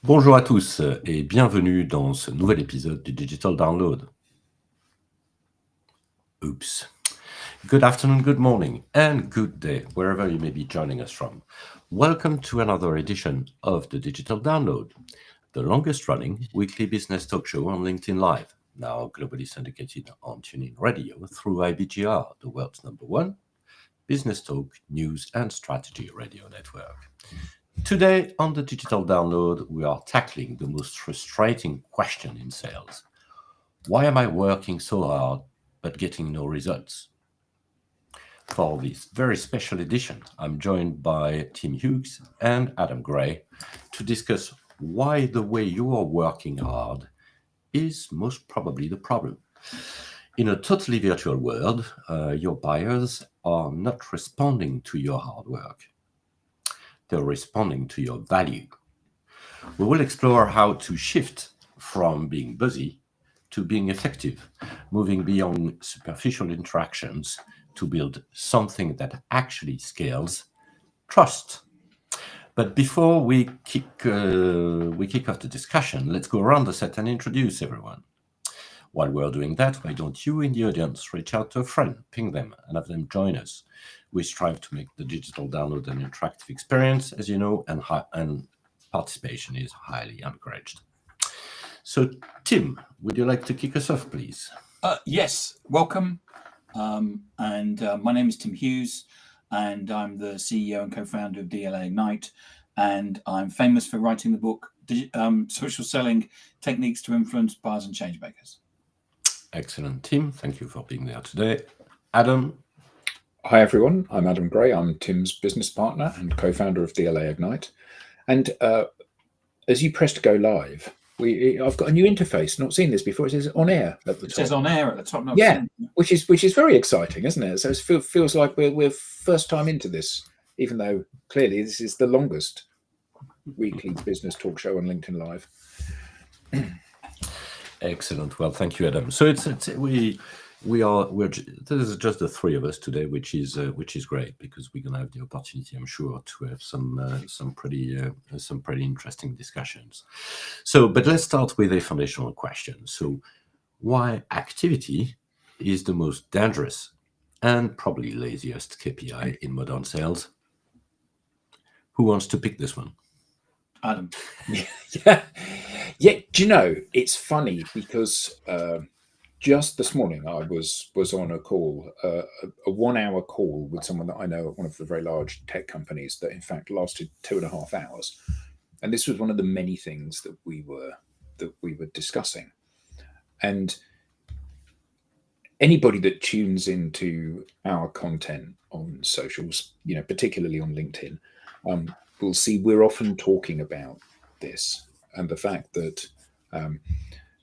Bonjour à tous et bienvenue dans ce nouvel épisode du Digital Download. Oops. Good afternoon, good morning, and good day, wherever you may be joining us from. Welcome to another edition of the Digital Download, the longest running weekly business talk show on LinkedIn Live, now globally syndicated on TuneIn Radio through IBGR, the world's #1 business talk, news, and strategy radio network. Today on the Digital Download, we are tackling the most frustrating question in sales. Why am I working so hard but getting no results? For this very special edition, I'm joined by Tim Hughes and Adam Gray to discuss why the way you are working hard is most probably the problem. In a totally virtual world, your buyers are not responding to your hard work. They're responding to your value. We will explore how to shift from being busy to being effective, moving beyond superficial interactions to build something that actually scales, trust. But before we kick off the discussion, let's go around the set and introduce everyone. While we're doing that, why don't you in the audience reach out to a friend, ping them, and have them join us? We strive to make the Digital Download an interactive experience, as you know, and participation is highly encouraged. So, Tim, would you like to kick us off, please? Yes, welcome. My name is Tim Hughes, and I'm the CEO and co-founder of DLA Ignite, and I'm famous for writing the book Social Selling Techniques to Influence Buyers and Changemakers. Excellent, Tim. Thank you for being there today. Adam? Hi, everyone. I'm Adam Gray. I'm Tim's business partner and co-founder of DLA Ignite. And as you press to go live, I've got a new interface. Not seen this before. It says on air at the top. It says on air at the top. Yeah, which is very exciting, isn't it? So it feels like we're first time into this, even though clearly this is the longest weekly business talk show on LinkedIn Live. Excellent. Well, thank you, Adam. So we're this is just the three of us today, which is great because we're gonna have the opportunity, I'm sure, to have some pretty interesting discussions. So, but let's start with a foundational question. So, why activity is the most dangerous and probably laziest KPI in modern sales? Who wants to pick this one? Adam. Yeah. Do you know, it's funny because just this morning I was on a call, a 1 hour call with someone that I know at one of the very large tech companies that in fact lasted 2.5 hours. And this was one of the many things that we were discussing. And anybody that tunes into our content on socials, particularly on LinkedIn, will see we're often talking about this and the fact that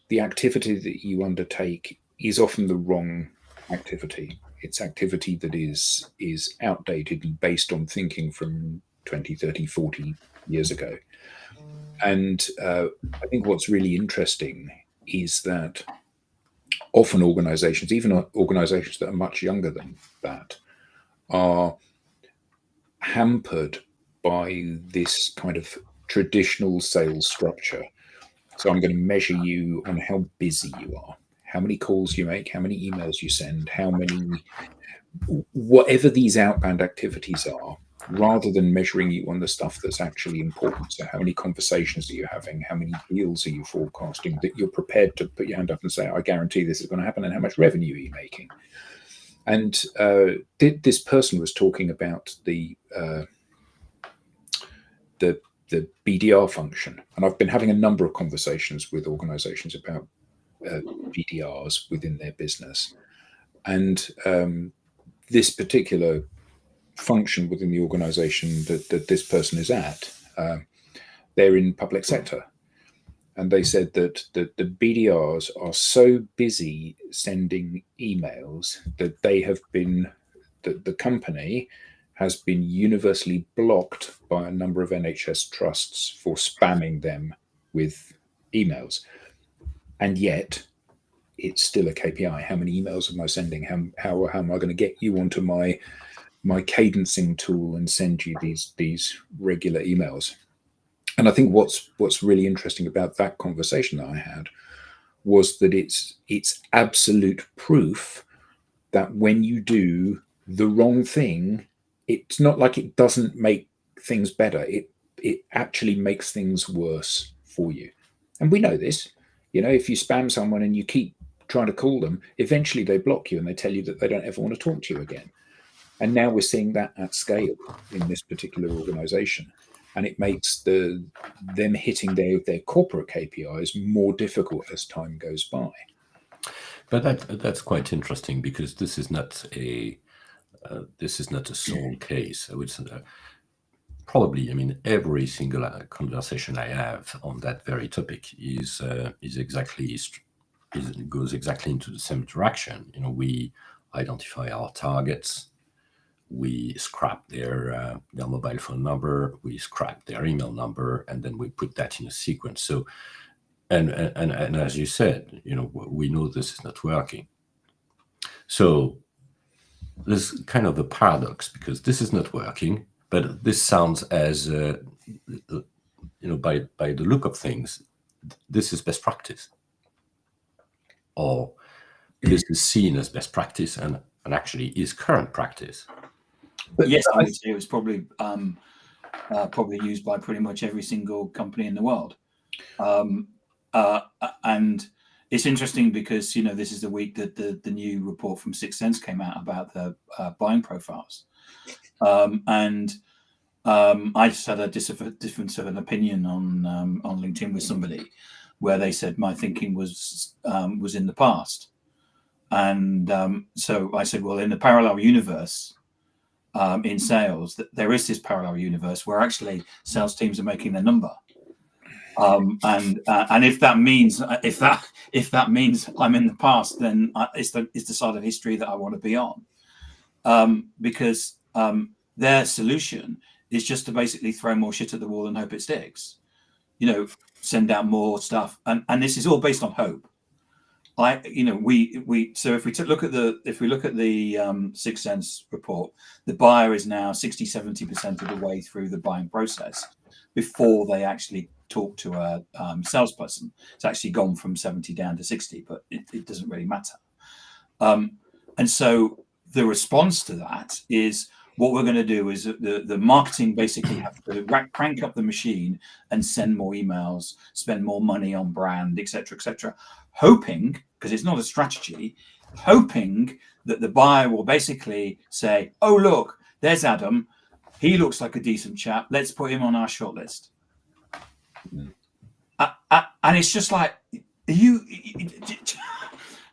the activity that you undertake is often the wrong activity. It's activity that is outdated and based on thinking from 20, 30, 40 years ago. And I think what's really interesting is that often organizations, even organizations that are much younger than that, are hampered by this kind of traditional sales structure. So I'm going to measure you on how busy you are, how many calls you make, how many emails you send, whatever these outbound activities are, rather than measuring you on the stuff that's actually important. So how many conversations are you having? How many deals are you forecasting that you're prepared to put your hand up and say, I guarantee this is going to happen, and how much revenue are you making? And this person was talking about the BDR function. And I've been having a number of conversations with organizations about BDRs within their business. And this particular function within the organization that this person is at, they're in public sector. And they said that the BDRs are so busy sending emails that the company has been universally blocked by a number of NHS trusts for spamming them with emails. And yet it's still a KPI. How many emails am I sending? How am I going to get you onto my cadencing tool and send you these regular emails? And I think what's really interesting about that conversation that I had was that it's absolute proof that when you do the wrong thing, it's not like it doesn't make things better. It actually makes things worse for you. And we know this. If you spam someone and you keep trying to call them, eventually they block you and they tell you that they don't ever want to talk to you again. And now we're seeing that at scale in this particular organization. And it makes them hitting their corporate KPIs more difficult as time goes by. But that's quite interesting, because this is not a sole case. I would say probably, every single conversation I have on that very topic goes exactly into the same direction. We identify our targets, we scrap their mobile phone number, we scrap their email number, and then we put that in a sequence. So, and as you said, we know this is not working. So there's kind of a paradox, because this is not working, but this sounds as by the look of things, this is best practice, or this is seen as best practice, and actually is current practice. But yes, I would say it was probably used by pretty much every single company in the world. And it's interesting because this is the week that the new report from 6th Sense came out about the buying profiles, and I just had a difference of an opinion on LinkedIn with somebody, where they said my thinking was in the past, and so I said, well, in the parallel universe, in sales, that there is this parallel universe where actually sales teams are making their number. And if that means I'm in the past, then it's the side of history that I want to be on, because their solution is just to basically throw more shit at the wall and hope it sticks. Send out more stuff, and this is all based on hope. So if we look at the 6th Sense report, the buyer is now 60-70% of the way through the buying process before they actually talk to a salesperson. It's actually gone from 70 down to 60, but it doesn't really matter. And so the response to that is, what we're going to do is the marketing basically have to crank up the machine and send more emails, spend more money on brand, etc., hoping, because it's not a strategy, hoping that the buyer will basically say, oh, look, there's Adam. He looks like a decent chap. Let's put him on our shortlist. And it's just like,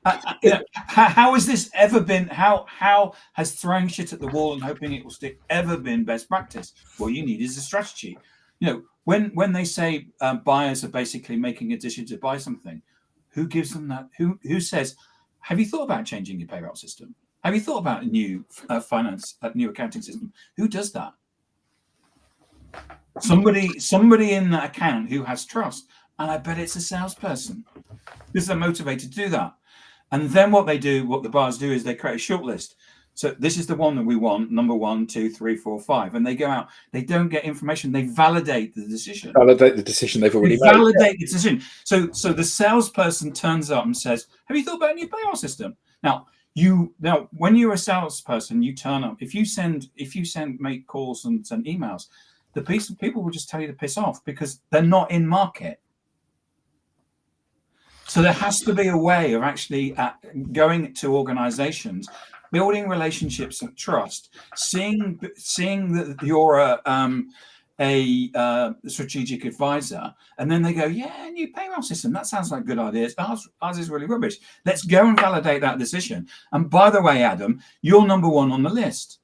how has this ever been? How has throwing shit at the wall and hoping it will stick ever been best practice? What you need is a strategy. When they say buyers are basically making a decision to buy something, who gives them that? Who says, have you thought about changing your payroll system? Have you thought about a new new accounting system? Who does that? Somebody in that account who has trust, and I bet it's a salesperson, because they're motivated to do that. And then what the buyers do is they create a shortlist. So this is the one that we want, number 1, 2, 3, 4, 5, and they go out. They don't get information. They validate the decision. Validate the decision they've already made. Validate the decision. So the salesperson turns up and says, "Have you thought about a new payroll system?" Now, when you're a salesperson, you turn up. If you make calls and send emails, the people will just tell you to piss off, because they're not in market. So there has to be a way of actually going to organizations, building relationships of trust, seeing that you're a strategic advisor, and then they go, yeah, new payroll system, that sounds like good ideas. Ours is really rubbish. Let's go and validate that decision. And by the way, Adam, you're number 1 on the list.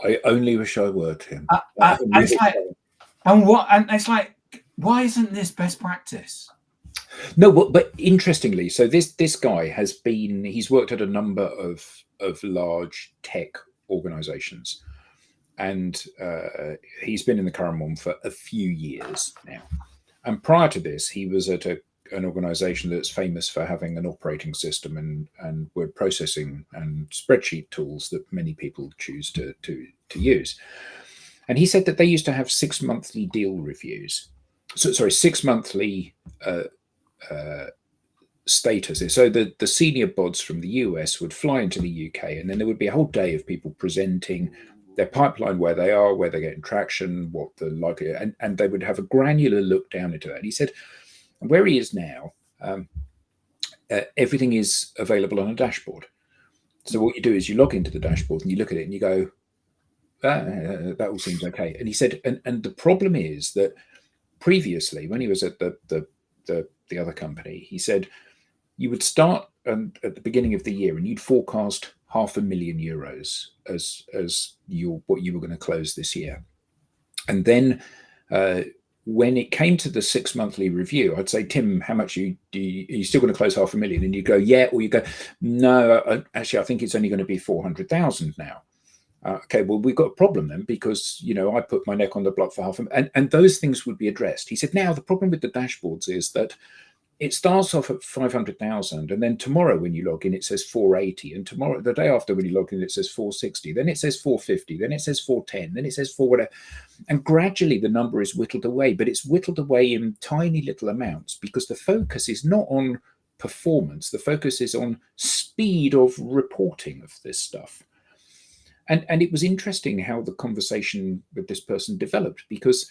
I only wish I were, Tim. And it's like, why isn't this best practice? No, but interestingly, so this guy he's worked at a number of large tech organizations, and he's been in the current one for a few years now. And prior to this, he was at an organization that's famous for having an operating system and word processing and spreadsheet tools that many people choose to use. And he said that they used to have 6 monthly deal reviews. So, sorry, 6 monthly statuses. So the senior bods from the US would fly into the UK, and then there would be a whole day of people presenting their pipeline, where they are, where they're getting traction, what the likelihood, and they would have a granular look down into that. And he said, where he is now, everything is available on a dashboard. So what you do is you log into the dashboard and you look at it and you go, that all seems okay. And he said, and the problem is that previously, when he was at the other company, he said you would start at the beginning of the year and you'd forecast €500,000 as what you were going to close this year. And then when it came to the 6 monthly review, I'd say, Tim, how much are you still going to close $500,000? And you go, yeah, or you go, no, actually, I think it's only going to be 400,000 now. Okay, well, we've got a problem then, because, I put my neck on the block for $500,000, and those things would be addressed. He said, now the problem with the dashboards is that it starts off at 500,000, and then tomorrow when you log in, it says 480, and tomorrow, the day after when you log in, it says 460, then it says 450, then it says 410, then it says 4 whatever, and gradually the number is whittled away, but it's whittled away in tiny little amounts because the focus is not on performance, the focus is on speed of reporting of this stuff. And it was interesting how the conversation with this person developed, because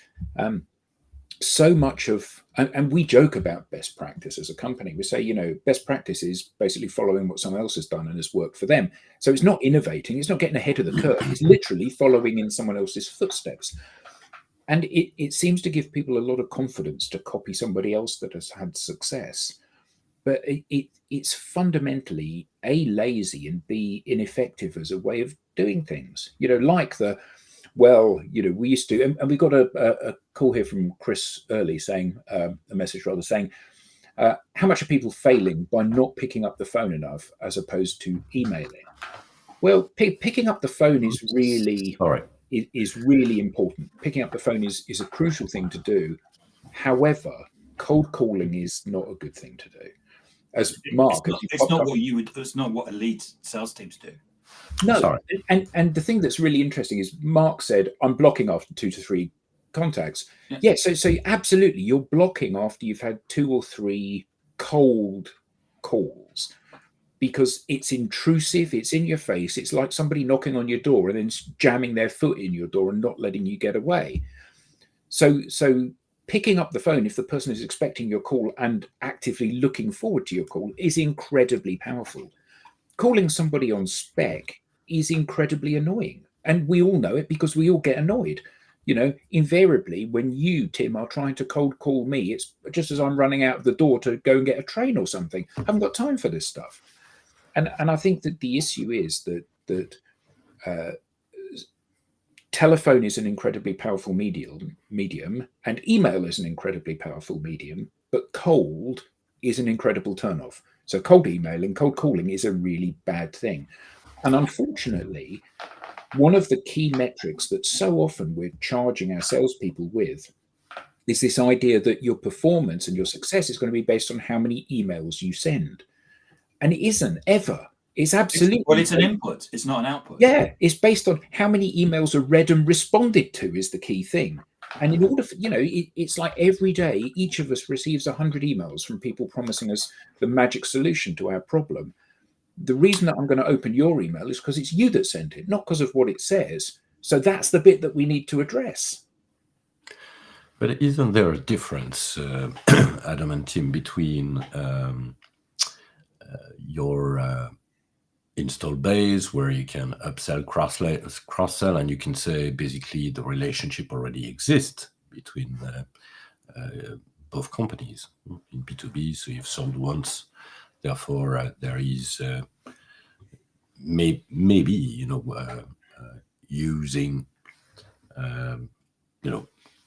so much of, and we joke about best practice as a company. We say, best practice is basically following what someone else has done and has worked for them. So it's not innovating, it's not getting ahead of the curve, it's literally following in someone else's footsteps. And it seems to give people a lot of confidence to copy somebody else that has had success. But it's fundamentally A, lazy, and B, ineffective as a way of doing things. Like we used to, and we got a call here from Chris early saying, a message rather saying, how much are people failing by not picking up the phone enough as opposed to emailing? Well, picking up the phone is really important. Picking up the phone is a crucial thing to do. However, cold calling is not a good thing to do. As Mark, it's not what elite sales teams do. No, sorry. And the thing that's really interesting is Mark said, I'm blocking after 2 to 3 contacts. Yeah, so absolutely, you're blocking after you've had 2 or 3 cold calls, because it's intrusive, it's in your face, it's like somebody knocking on your door and then jamming their foot in your door and not letting you get away. So picking up the phone, if the person is expecting your call and actively looking forward to your call, is incredibly powerful. Calling somebody on spec is incredibly annoying. And we all know it because we all get annoyed. Invariably, when you, Tim, are trying to cold call me, it's just as I'm running out of the door to go and get a train or something. I haven't got time for this stuff. And I think that the issue is that telephone is an incredibly powerful medium, and email is an incredibly powerful medium, but cold is an incredible turnoff. So cold emailing, cold calling is a really bad thing. And unfortunately, one of the key metrics that so often we're charging our salespeople with is this idea that your performance and your success is going to be based on how many emails you send. And it isn't ever. It's absolutely. It's an input. It's not an output. Yeah, it's based on how many emails are read and responded to is the key thing. And in order for, it's like every day, each of us receives 100 emails from people promising us the magic solution to our problem. The reason that I'm going to open your email is because it's you that sent it, not because of what it says. So that's the bit that we need to address. But isn't there a difference, Adam and Tim, between your install base, where you can upsell, cross-sell, and you can say basically the relationship already exists between both companies in B2B. So you've sold once, therefore there is maybe using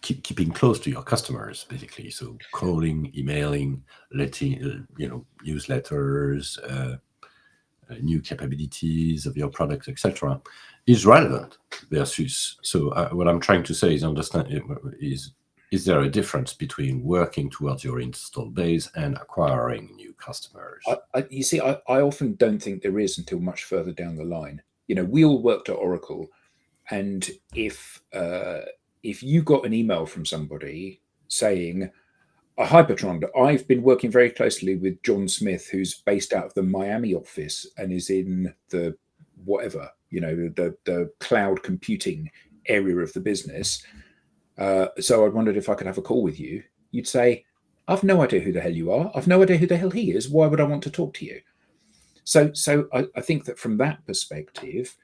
keeping close to your customers, basically. So calling, emailing, letting newsletters, new capabilities of your product, etc., is relevant versus. So what I'm trying to say is is there a difference between working towards your install base and acquiring new customers? I often don't think there is until much further down the line. We all worked at Oracle, And if you got an email from somebody saying, "Hi, Bertrand, I've been working very closely with John Smith, who's based out of the Miami office and is in the whatever, the cloud computing area of the business. So I wondered if I could have a call with you." You'd say, "I've no idea who the hell you are. I've no idea who the hell he is. Why would I want to talk to you?" So I think that from that perspective,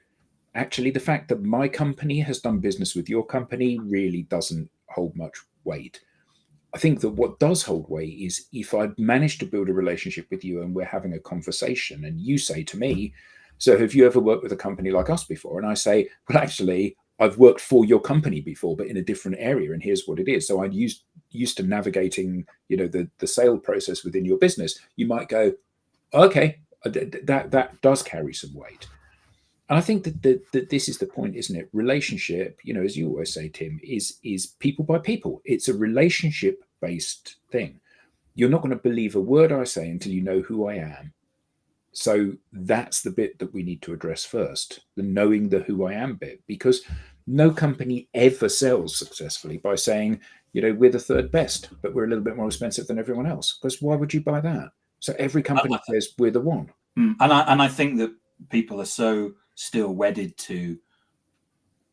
actually, the fact that my company has done business with your company really doesn't hold much weight. I think that what does hold weight is if I manage to build a relationship with you and we're having a conversation and you say to me, "So have you ever worked with a company like us before?" And I say, "Well, actually, I've worked for your company before, but in a different area, and here's what it is." So I'm used to navigating, the sale process within your business. You might go, "Okay, that does carry some weight." And I think that this is the point, isn't it? Relationship, as you always say, Tim, is people by people. It's a relationship based thing. You're not going to believe a word I say until you know who I am. So that's the bit that we need to address first, the knowing the who I am bit, because no company ever sells successfully by saying, we're the third best, but we're a little bit more expensive than everyone else. Because why would you buy that? So every company says we're the one. And I think that people are so still wedded to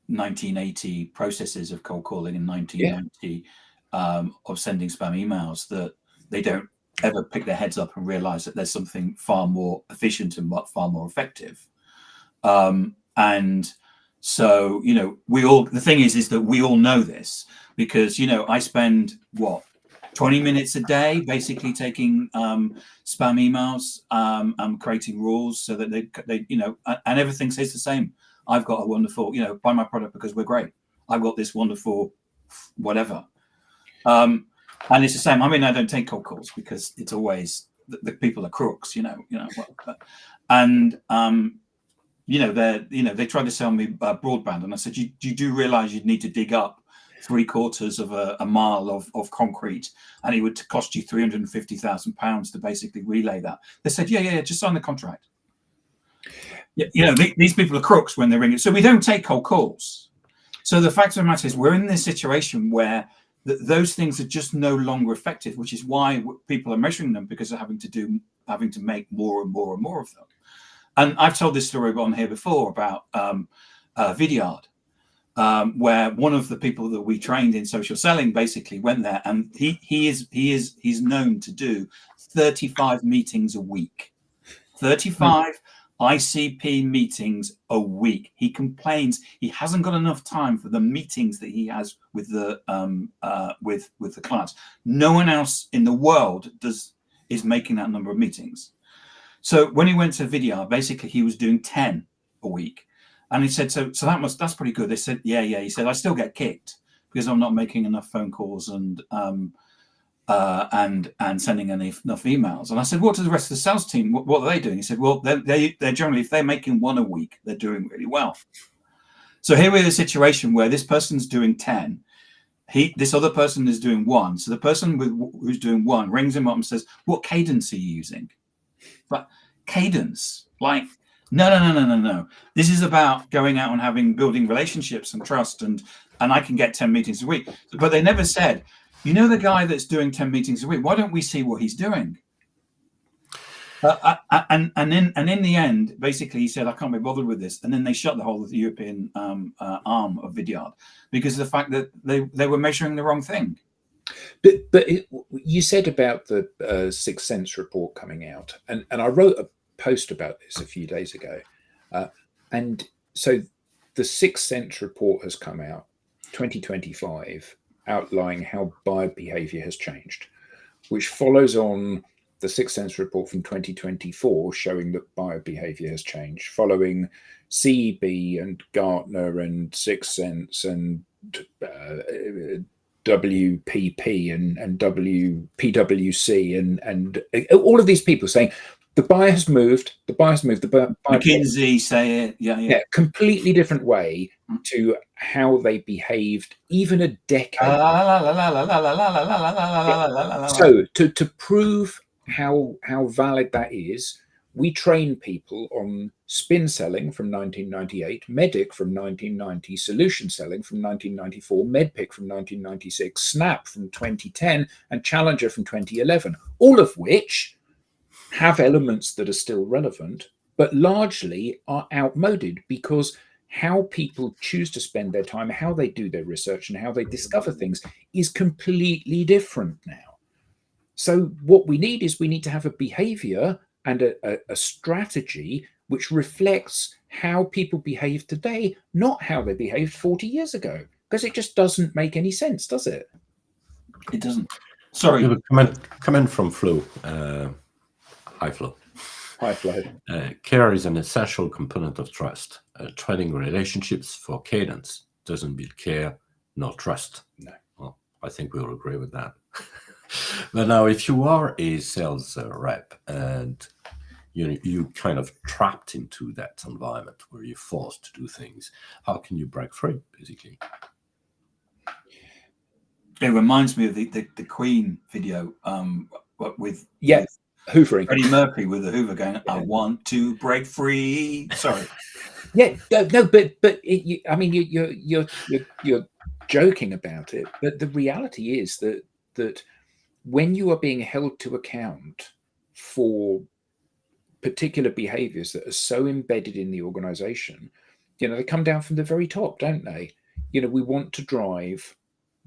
1980 processes of cold calling in 1990 of sending spam emails that they don't ever pick their heads up and realize that there's something far more efficient and far more effective. And so, the thing is that we all know this because, I spend 20 minutes a day basically taking spam emails and creating rules so that they and everything stays the same. I've got a wonderful, buy my product because we're great. I've got this wonderful whatever. And it's the same. I mean, I don't take cold calls because it's always the people are crooks, and they tried to sell me broadband, and I said, you do realize you'd need to dig up 3/4 of a mile of concrete, and it would cost you £350,000 to basically relay that. They said, yeah, just sign the contract. These people are crooks when they ring it. So we don't take cold calls. So the fact of the matter is we're in this situation where those things are just no longer effective, which is why people are measuring them, because they're having to make more and more and more of them. And I've told this story on here before about Vidyard, where one of the people that we trained in social selling basically went there, and he's known to do 35 meetings a week, 35 ICP meetings a week. He complains he hasn't got enough time for the meetings that he has with the with the clients. No one else in the world is making that number of meetings. So when he went to Vidyard, basically he was doing 10 a week. And he said, so that's pretty good. They said, yeah. He said, I still get kicked because I'm not making enough phone calls and sending enough emails. And I said, what does the rest of the sales team, what are they doing? He said, well, they're generally, if they're making one a week, they're doing really well. So here we're in a situation where this person's doing 10. This other person is doing 1. So the person who's doing 1 rings him up and says, what cadence are you using? But cadence, like, no. This is about going out and building relationships and trust, and I can get 10 meetings a week. But they never said, the guy that's doing 10 meetings a week, why don't we see what he's doing? And in the end, basically, he said, I can't be bothered with this. And then they shut the whole of the European arm of Vidyard because of the fact that they were measuring the wrong thing. But you said about the Sixth Sense report coming out, and I wrote a post about this a few days ago. And so the Sixth Sense report has come out, 2025, outlining how buyer behavior has changed, which follows on the Sixth Sense report from 2024 showing that buyer behavior has changed, following CEB and Gartner and Sixth Sense and WPP and PwC and all of these people saying the buyer has moved. The McKinsey say it. Yeah. Completely different way to how they behaved even a decade. So to prove how valid that is, we train people on spin selling from 1998, Medic from 1990, solution selling from 1994, Medpic from 1996, Snap from 2010, and Challenger from 2011, all of which have elements that are still relevant, but largely are outmoded because how people choose to spend their time, how they do their research, and how they discover things is completely different now. So what we need to have a behavior and a strategy which reflects how people behave today, not how they behaved 40 years ago, because it just doesn't make any sense, does it? It doesn't. Sorry. We have a comment from Flo. Hi, Flo. Hi, Flo. Care is an essential component of trust. Trading relationships for Cadence doesn't build care nor trust. No. Well, I think we'll agree with that. But now, if you are a sales rep and you kind of trapped into that environment where you're forced to do things, how can you break free, basically? It reminds me of the Queen video with hoovering. Freddie Mercury with the Hoover going, "I want to break free." Sorry. Yeah, no, but I mean, you're joking about it, but the reality is that when you are being held to account for particular behaviors that are so embedded in the organization, they come down from the very top, don't they? We want to drive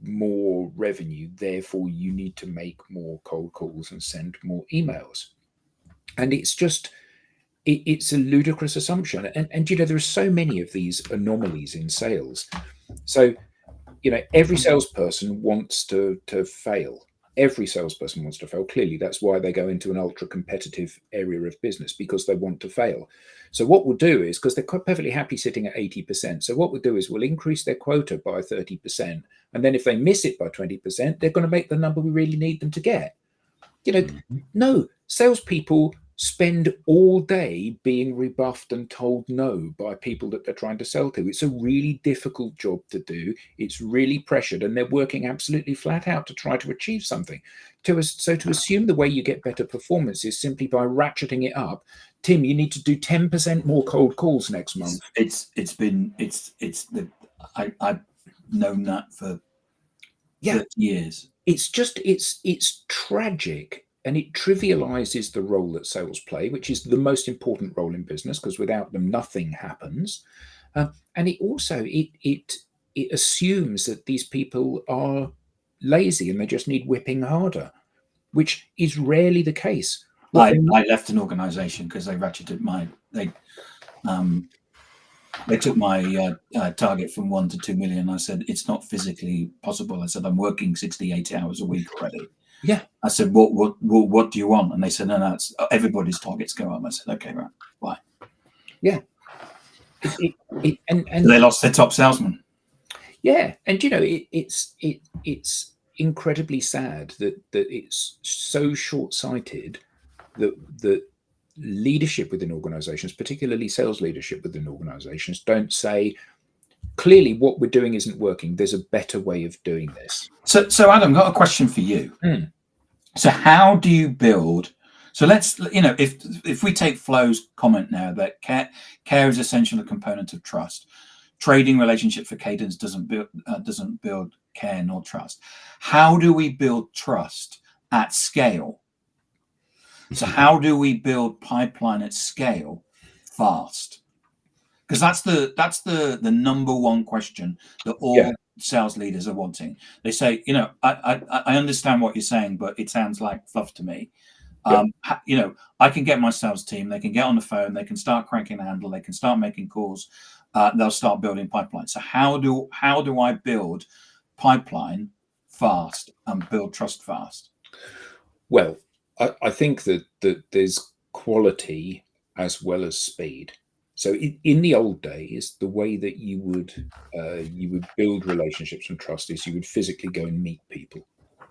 more revenue, therefore you need to make more cold calls and send more emails. And it's just, it's a ludicrous assumption. And there are so many of these anomalies in sales. So, every salesperson wants to fail. Every salesperson wants to fail. Clearly, that's why they go into an ultra competitive area of business, because they want to fail. So what we'll do is, because they're quite perfectly happy sitting at 80%. So what we'll do is we'll increase their quota by 30. And then if they miss it by 20%, they're going to make the number we really need them to get. No, salespeople spend all day being rebuffed and told no by people that they're trying to sell to. It's a really difficult job to do. It's really pressured, and they're working absolutely flat out to try to achieve something. So to assume the way you get better performance is simply by ratcheting it up. Tim, you need to do 10% more cold calls next month. I've known that for 30 years. It's tragic. And it trivializes the role that sales play, which is the most important role in business, because without them, nothing happens. And it also, it assumes that these people are lazy and they just need whipping harder, which is rarely the case. I left an organization because they ratcheted they took my target from 1 to 2 million. I said, it's not physically possible. I said, I'm working 68 hours a week already. Yeah. I said, what do you want? And they said, no, it's everybody's targets go up. I said, okay, right. Why? Yeah. And they lost their top salesman. Yeah. And, it's incredibly sad that it's so short-sighted that leadership within organizations, particularly sales leadership within organizations, don't say, clearly what we're doing isn't working. There's a better way of doing this. So Adam, got a question for you. So how do you build? So let's, if we take Flo's comment now that care is essentially a component of trust. Trading relationship for Cadence doesn't build care nor trust. How do we build trust at scale? So how do we build pipeline at scale fast? Because that's the number one question that all sales leaders are wanting. They say, I understand what you're saying, but it sounds like fluff to me. I can get my sales team, they can get on the phone, they can start cranking the handle, they can start making calls, they'll start building pipeline. So how do I build pipeline fast and build trust fast? Well, I think that there's quality as well as speed. So in the old days, the way that you would build relationships and trust is you would physically go and meet people.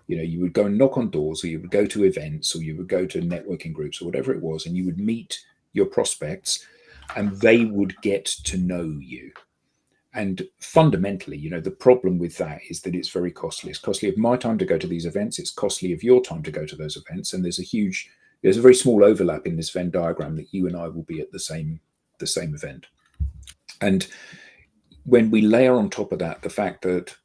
You would go and knock on doors, or you would go to events, or you would go to networking groups, or whatever it was, and you would meet your prospects, and they would get to know you. And fundamentally, the problem with that is that it's very costly. It's costly of my time to go to these events. It's costly of your time to go to those events. And there's a very small overlap in this Venn diagram that you and I will be at the same the same event. And when we layer on top of that the fact that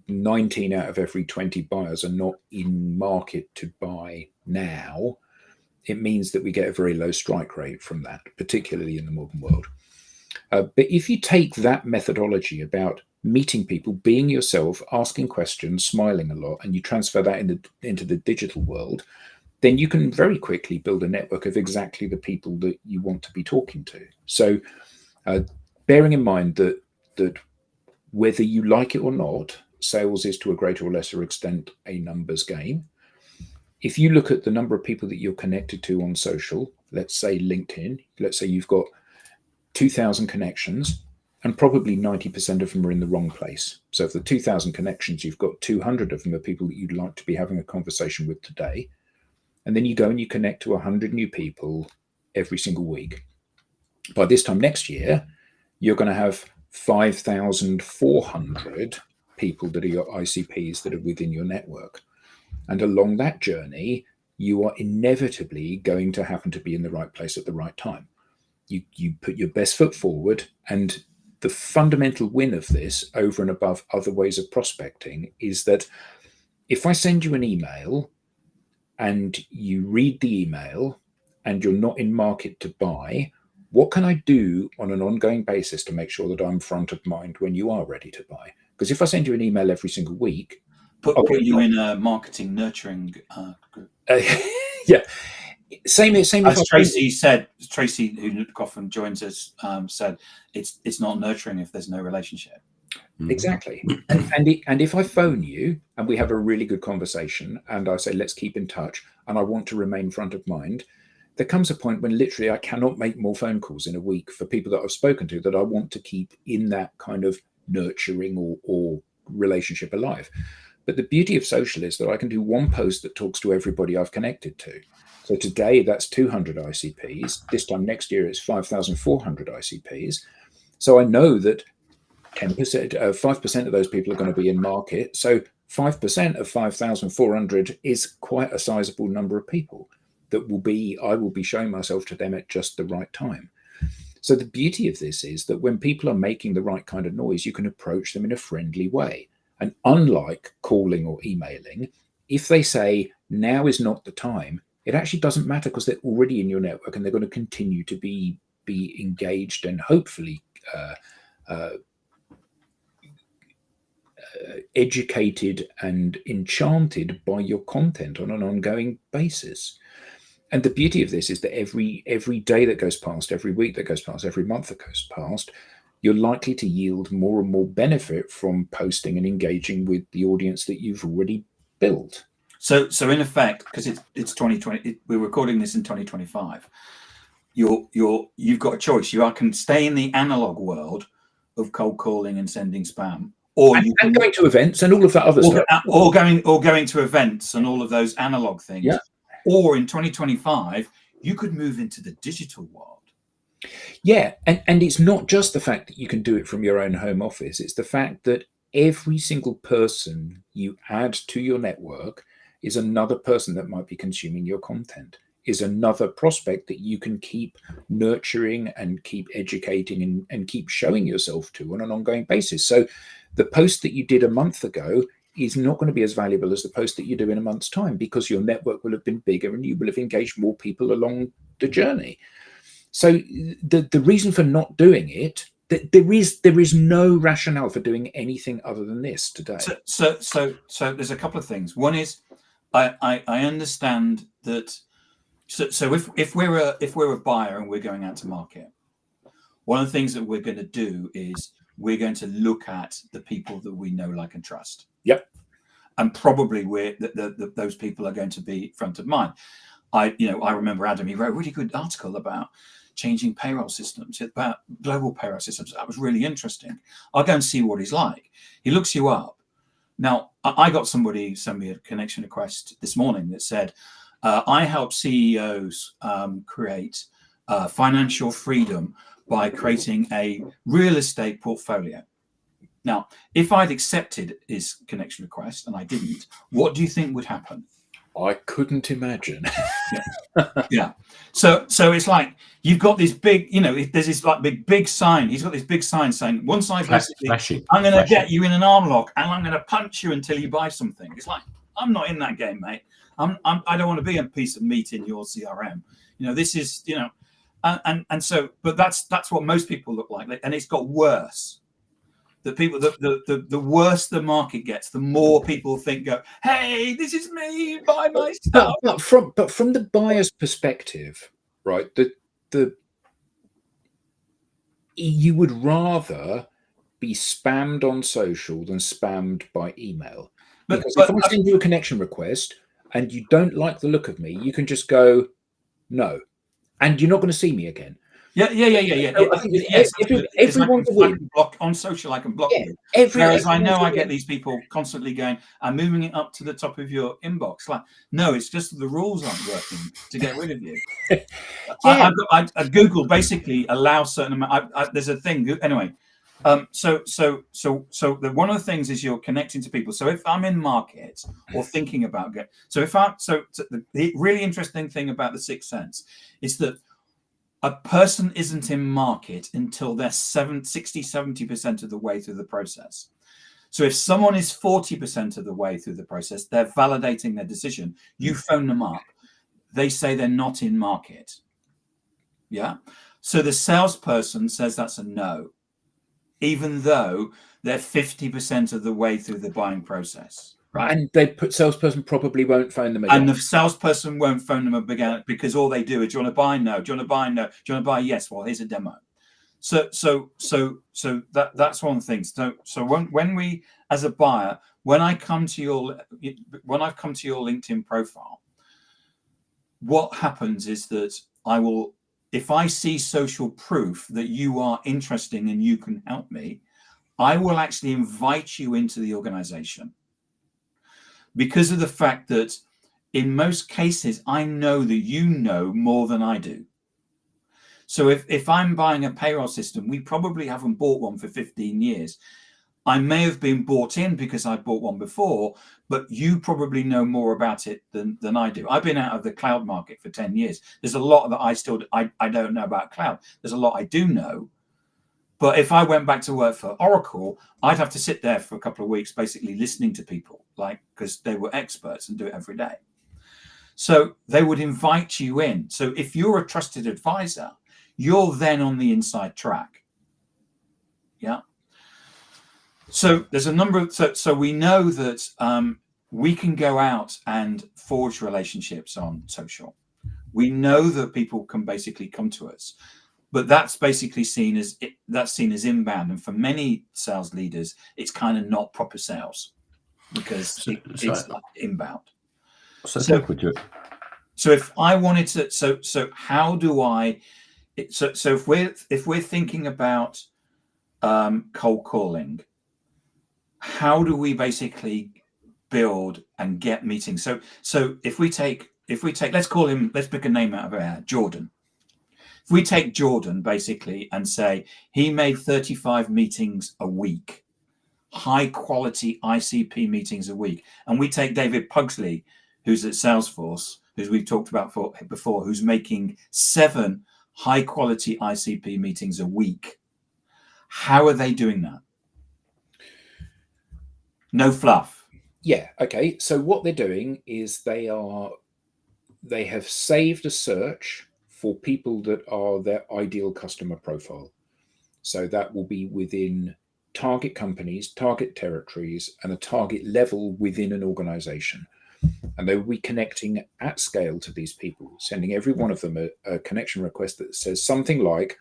19 out of every 20 buyers are not in market to buy now, it means that we get a very low strike rate from that, particularly in the modern world. But if you take that methodology about meeting people, being yourself, asking questions, smiling a lot, and you transfer that into the digital world, then you can very quickly build a network of exactly the people that you want to be talking to. So bearing in mind that whether you like it or not, sales is to a greater or lesser extent a numbers game. If you look at the number of people that you're connected to on social, let's say LinkedIn, let's say you've got 2,000 connections, and probably 90% of them are in the wrong place. So if the 2,000 connections, you've got 200 of them are people that you'd like to be having a conversation with today. And then you go and you connect to 100 new people every single week. By this time next year, you're going to have 5,400 people that are your ICPs that are within your network. And along that journey, you are inevitably going to happen to be in the right place at the right time. You put your best foot forward, and the fundamental win of this over and above other ways of prospecting is that if I send you an email and you read the email and you're not in market to buy, what can I do on an ongoing basis to make sure that I'm front of mind when you are ready to buy? Because if I send you an email every single week, put you in a marketing nurturing group. Yeah. Same. As Tracy said, Tracy, who often joins us, said it's not nurturing if there's no relationship. Exactly. And if I phone you and we have a really good conversation and I say, let's keep in touch, and I want to remain front of mind, there comes a point when literally I cannot make more phone calls in a week for people that I've spoken to that I want to keep in that kind of nurturing or relationship alive. But the beauty of social is that I can do one post that talks to everybody I've connected to. So today that's 200 ICPs. This time next year it's 5,400 ICPs. So I know that 5% of those people are going to be in market. So 5% of 5,400 is quite a sizable number of people that I will be showing myself to them at just the right time. So the beauty of this is that when people are making the right kind of noise, you can approach them in a friendly way. And unlike calling or emailing, if they say now is not the time, it actually doesn't matter because they're already in your network and they're going to continue to be engaged and hopefully educated and enchanted by your content on an ongoing basis. And the beauty of this is that every day that goes past, every week that goes past, every month that goes past, you're likely to yield more and more benefit from posting and engaging with the audience that you've already built. So in effect, because it's 2020, we're recording this in 2025. You've got a choice. You can stay in the analog world of cold calling and sending spam, or and going to events and all of that other stuff, or going to events and all of those analog things. Yeah. Or in 2025, you could move into the digital world. Yeah, and it's not just the fact that you can do it from your own home office. It's the fact that every single person you add to your network is another person that might be consuming your content, is another prospect that you can keep nurturing and keep educating and keep showing yourself to on an ongoing basis. So the post that you did a month ago is not going to be as valuable as the post that you do in a month's time because your network will have been bigger and you will have engaged more people along the journey. So the reason for not doing it, there is no rationale for doing anything other than this today. So there's a couple of things. One is I understand that. So if we're a buyer and we're going out to market, one of the things that we're going to do is we're going to look at the people that we know, like, and trust. Yep. And probably those people are going to be front of mind. I remember Adam, he wrote a really good article about changing payroll systems, about global payroll systems. That was really interesting. I'll go and see what he's like. He looks you up. Now, I got somebody send me a connection request this morning that said, I help CEOs create financial freedom by creating a real estate portfolio. Now, if I'd accepted his connection request and I didn't, what do you think would happen? I couldn't imagine. Yeah. So it's like you've got this big, there's this like big sign. He's got this big sign saying, once I basically, Flashing. I'm going to get you in an arm lock and I'm going to punch you until you buy something. It's like, I'm not in that game, mate. I don't want to be a piece of meat in your CRM. This is, and so, but that's what most people look like. And it's got worse. The people, the worse the market gets, the more people go, hey, this is me, buy my stuff. But from the buyer's perspective, right? You would rather be spammed on social than spammed by email. Because if I send you a connection request and you don't like the look of me, you can just go no, and you're not going to see me again. Yeah. I think everyone's a win. Block on social. I can block you. Whereas I know I get these people constantly going, I'm moving it up to the top of your inbox. Like, no, it's just the rules aren't working to get rid of you. Google basically allows certain amount. There's a thing anyway. So the one of the things is you're connecting to people. So if I'm in market or thinking about the really interesting thing about the Sixth Sense is that a person isn't in market until they're 60-70% of the way through the process. So if someone is 40% of the way through the process, they're validating their decision. You phone them up, they say they're not in market. Yeah. So the salesperson says that's a no, even though they're 50% of the way through the buying process. Right. And salesperson probably won't phone them again. And the salesperson won't phone them again because all they do is, do you want to buy? No. Do you want to buy? No. Do you want to buy? Yes. Well, here's a demo. So that's one thing. So when we, as a buyer, when I've come to your LinkedIn profile, what happens is that if I see social proof that you are interesting and you can help me, I will actually invite you into the organization. Because of the fact that in most cases, I know that you know more than I do. So if I'm buying a payroll system, we probably haven't bought one for 15 years. I may have been bought in because I bought one before, but you probably know more about it than I do. I've been out of the cloud market for 10 years. There's a lot that I don't know about cloud. There's a lot I do know. But if I went back to work for Oracle, I'd have to sit there for a couple of weeks, basically listening to people, because they were experts and do it every day. So they would invite you in. So if you're a trusted advisor, you're then on the inside track. Yeah. So there's a number of, so we know that we can go out and forge relationships on social. We know that people can basically come to us. But that's basically seen as inbound, and for many sales leaders, it's kind of not proper sales because it's like inbound. So if I wanted to, so how do I? So if we're thinking about cold calling, how do we basically build and get meetings? So if we take, let's pick a name out of our hat, Jordan. If we take Jordan basically and say he made 35 meetings a week, high quality ICP meetings a week, and we take David Pugsley, who's at Salesforce, who we've talked about before, who's making 7 high quality ICP meetings a week. How are they doing that? No fluff. Yeah. Okay. So what they're doing is they have saved a search for people that are their ideal customer profile. So that will be within target companies, target territories, and a target level within an organization. And they will be connecting at scale to these people, sending every one of them a connection request that says something like,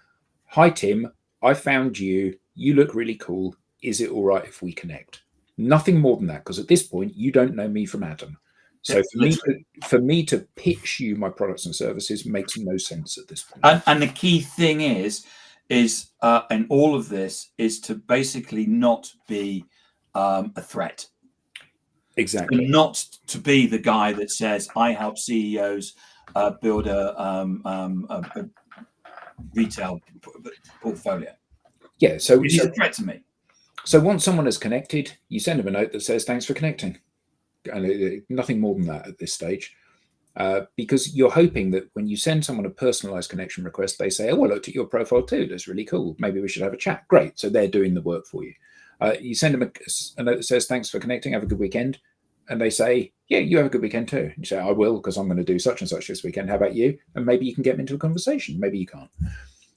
"Hi, Tim, I found you. You look really cool. Is it all right if we connect?" Nothing more than that, because at this point, you don't know me from Adam. So for me to pitch you my products and services makes no sense at this point. And the key thing is in all of this is to basically not be a threat. Exactly. And not to be the guy that says, I help CEOs build a retail portfolio. Yeah. So it's a threat to me. So once someone has connected, you send them a note that says, "Thanks for connecting." and nothing more than that at this stage. Because you're hoping that when you send someone a personalized connection request, they say, oh, I looked at your profile too. That's really cool. Maybe we should have a chat. Great. So they're doing the work for you. You send them a note that says, thanks for connecting. Have a good weekend. And they say, yeah, you have a good weekend too. You say, I will, because I'm going to do such and such this weekend. How about you? And maybe you can get them into a conversation. Maybe you can't.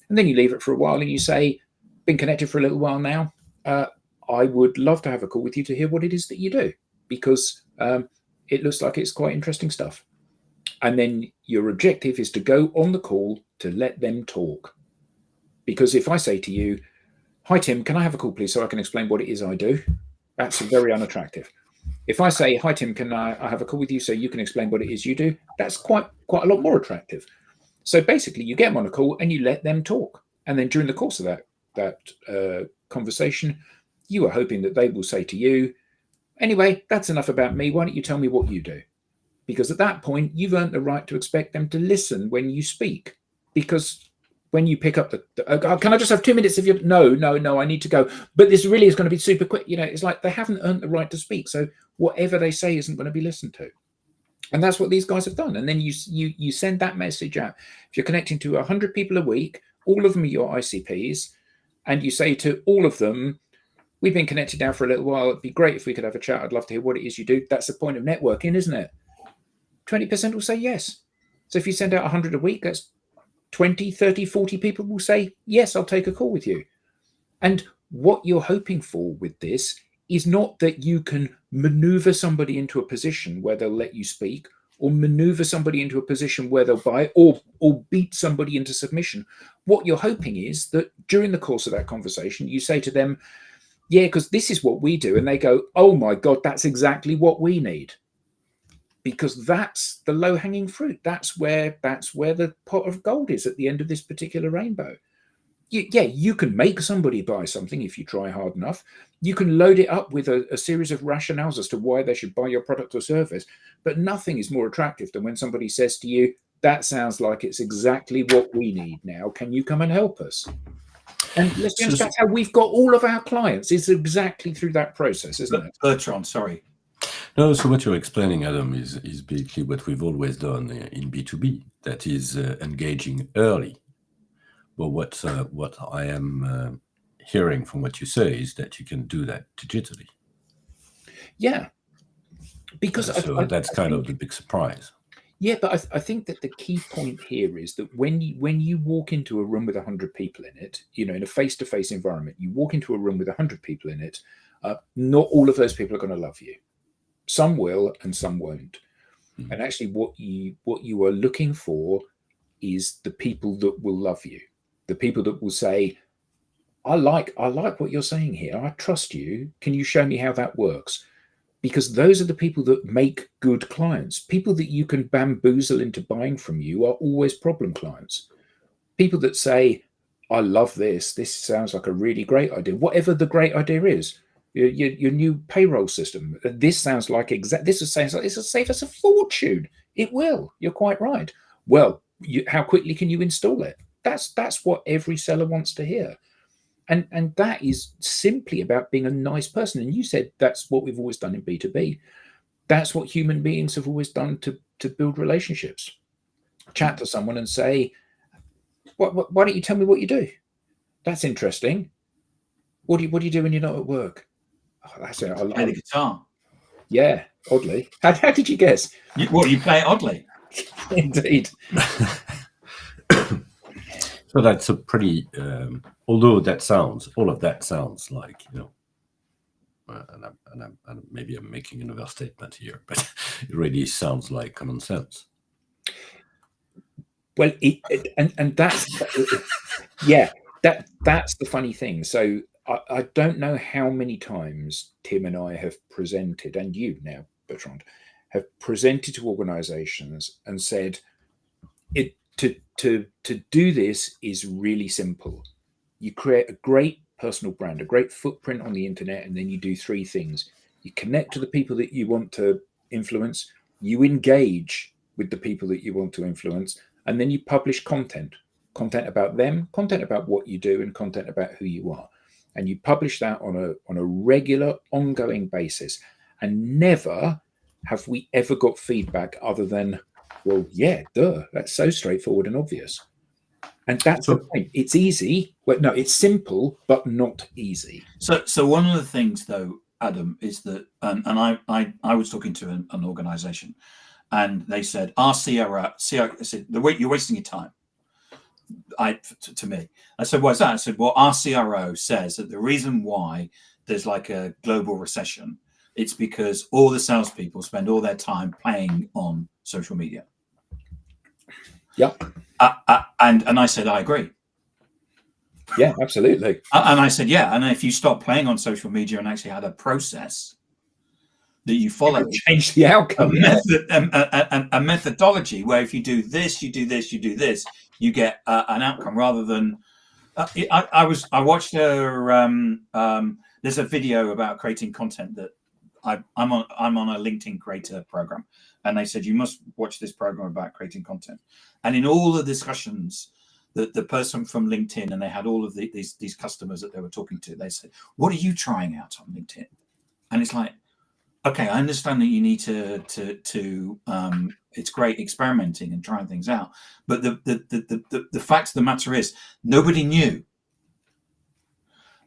And then you leave it for a while and you say, been connected for a little while now. I would love to have a call with you to hear what it is that you do, because it looks like it's quite interesting stuff. And then your objective is to go on the call to let them talk. Because if I say to you, hi, Tim, can I have a call, please, so I can explain what it is I do? That's very unattractive. If I say, hi, Tim, can I have a call with you so you can explain what it is you do? That's quite a lot more attractive. So basically, you get them on a call and you let them talk. And then during the course of that conversation, you are hoping that they will say to you, anyway, that's enough about me. Why don't you tell me what you do? Because at that point, you've earned the right to expect them to listen when you speak. Because when you pick up can I just have 2 minutes of your, no, I need to go. But this really is going to be super quick. It's like they haven't earned the right to speak. So whatever they say isn't going to be listened to. And that's what these guys have done. And then you send that message out. If you're connecting to 100 people a week, all of them are your ICPs, and you say to all of them, we've been connected now for a little while. It'd be great if we could have a chat. I'd love to hear what it is you do. That's the point of networking, isn't it? 20% will say yes. So if you send out 100 a week, that's 20, 30, 40 people will say, yes, I'll take a call with you. And what you're hoping for with this is not that you can maneuver somebody into a position where they'll let you speak, or maneuver somebody into a position where they'll buy, or beat somebody into submission. What you're hoping is that during the course of that conversation, you say to them, yeah, because this is what we do. And they go, oh my God, that's exactly what we need. Because that's the low-hanging fruit. That's where the pot of gold is at the end of this particular rainbow. You can make somebody buy something if you try hard enough. You can load it up with a series of rationales as to why they should buy your product or service. But nothing is more attractive than when somebody says to you, that sounds like it's exactly what we need now. Can you come and help us? And let's be honest, that's how we've got all of our clients. It's exactly through that process, isn't it? Bertrand, sorry. No, so what you're explaining, Adam, is basically what we've always done in B2B. That is engaging early. But what I am hearing from what you say is that you can do that digitally. Yeah, because that's kind of the big surprise. Yeah, but I think that the key point here is that when you walk into a room with 100 people in it, in a face-to-face environment, you walk into a room with 100 people in it, not all of those people are going to love you. Some will and some won't. Mm-hmm. And actually what you are looking for is the people that will love you, the people that will say, I like what you're saying here. I trust you. Can you show me how that works? Because those are the people that make good clients. People that you can bamboozle into buying from you are always problem clients. People that say, I love this. This sounds like a really great idea. Whatever the great idea is, your new payroll system. This sounds like this will save us a fortune. It will. You're quite right. Well, how quickly can you install it? That's what every seller wants to hear. And that is simply about being a nice person. And you said that's what we've always done in B2B. That's what human beings have always done to build relationships. Chat to someone and say, why don't you tell me what you do? That's interesting. What do you do when you're not at work? Oh, that's it. I play the guitar. Yeah, oddly. How did you guess? You play it oddly. Indeed. So that's a pretty, although all of that sounds like, and maybe I'm making another statement here, but it really sounds like common sense. Well, and that's, yeah, that's the funny thing. So I don't know how many times Tim and I have presented, and you now, Bertrand, have presented to organizations and said, to do this is really simple. You create a great personal brand, a great footprint on the internet, and then you do three things. You connect to the people that you want to influence, you engage with the people that you want to influence, and then you publish content about them, content about what you do, and content about who you are. And you publish that on a regular, ongoing basis, and never have we ever got feedback other than, well, yeah, duh, that's so straightforward and obvious. And that's the point. It's easy. Well, no, it's simple, but not easy. So one of the things, though, Adam, is that, and I was talking to an organization, and they said, our CRO said, you're wasting your time. To me, I said, what's that? I said, well, our CRO says that the reason why there's like a global recession, it's because all the salespeople spend all their time playing on social media. Yep. And I said, I agree. Yeah, absolutely. And I said, yeah. And if you stop playing on social media and actually had a process that you follow, change the outcome, a methodology where if you do this, you do this, you do this, you get an outcome rather than. I watched there's a video about creating content that I'm on a LinkedIn creator program, and they said you must watch this program about creating content. And in all the discussions, the person from LinkedIn, and they had all of these customers that they were talking to, they said, "What are you trying out on LinkedIn?" And it's like, okay, I understand that you need to it's great experimenting and trying things out, but the fact of the matter is nobody knew.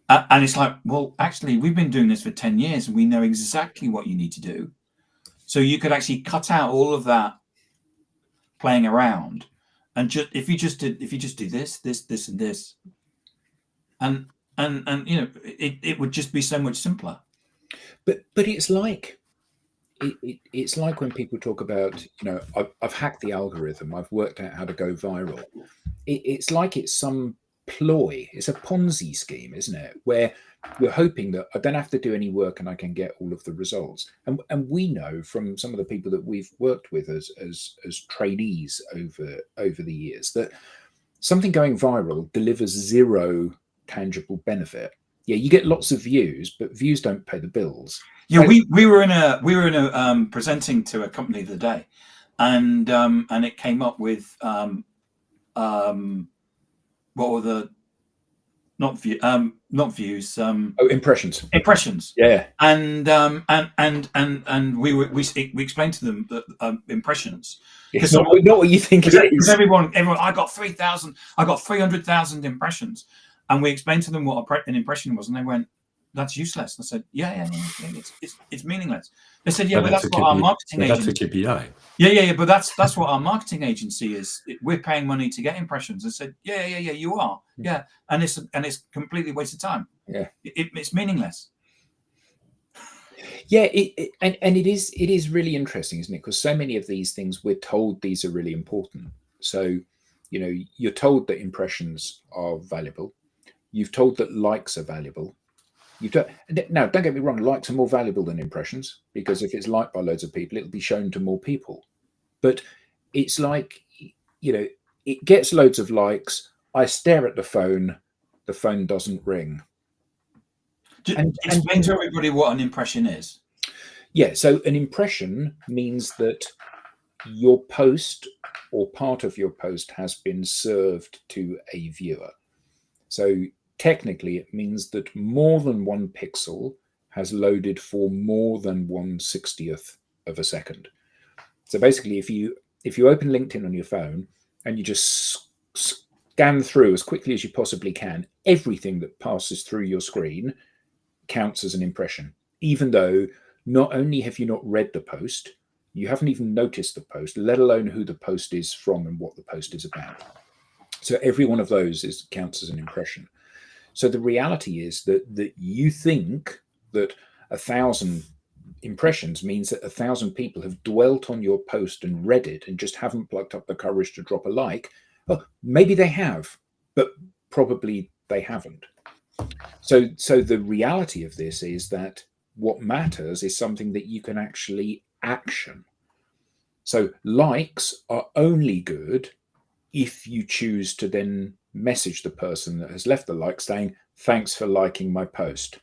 And it's like, well, actually, we've been doing this for 10 years and we know exactly what you need to do. So you could actually cut out all of that playing around, and just if you just do this, and this, and you know, it would just be so much simpler. But it's like it's like when people talk about, you know, I've hacked the algorithm, I've worked out how to go viral. It's like it's some ploy, it's a Ponzi scheme, isn't it? Where you're hoping that I don't have to do any work and I can get all of the results. And we know from some of the people that we've worked with as trainees over the years that something going viral delivers zero tangible benefit. Yeah, you get lots of views, but views don't pay the bills. Yeah, we were in a presenting to a company the other day, and it came up with what were the not views impressions. Yeah. And we explained to them that impressions, it's not what you think it is. Everyone I got 300,000 impressions, and we explained to them what an impression was, and they went, "That's useless." I said, yeah, it's meaningless. They said, yeah, but that's what our marketing agency. That's a KPI. Yeah, but that's what our marketing agency is. We're paying money to get impressions. I said, yeah, you are. Yeah, and it's completely wasted time. Yeah, it's meaningless. Yeah, and it is really interesting, isn't it? Because so many of these things we're told these are really important. So, you know, you're told that impressions are valuable. You've told that likes are valuable. Now, don't get me wrong, likes are more valuable than impressions, because if it's liked by loads of people, it'll be shown to more people. But it's like, you know, it gets loads of likes. I stare at the phone doesn't ring. Explain to everybody what an impression is. Yeah, so an impression means that your post or part of your post has been served to a viewer. So technically, it means that more than one pixel has loaded for more than 1/60th of a second. So basically, if you open LinkedIn on your phone and you just scan through as quickly as you possibly can, everything that passes through your screen counts as an impression, even though not only have you not read the post, you haven't even noticed the post, let alone who the post is from and what the post is about. So every one of those counts as an impression. So the reality is that you think that 1,000 impressions means that 1,000 people have dwelt on your post and read it and just haven't plucked up the courage to drop a like. Well, maybe they have, but probably they haven't. So the reality of this is that what matters is something that you can actually action. So likes are only good if you choose to then message the person that has left the like saying, "Thanks for liking my post."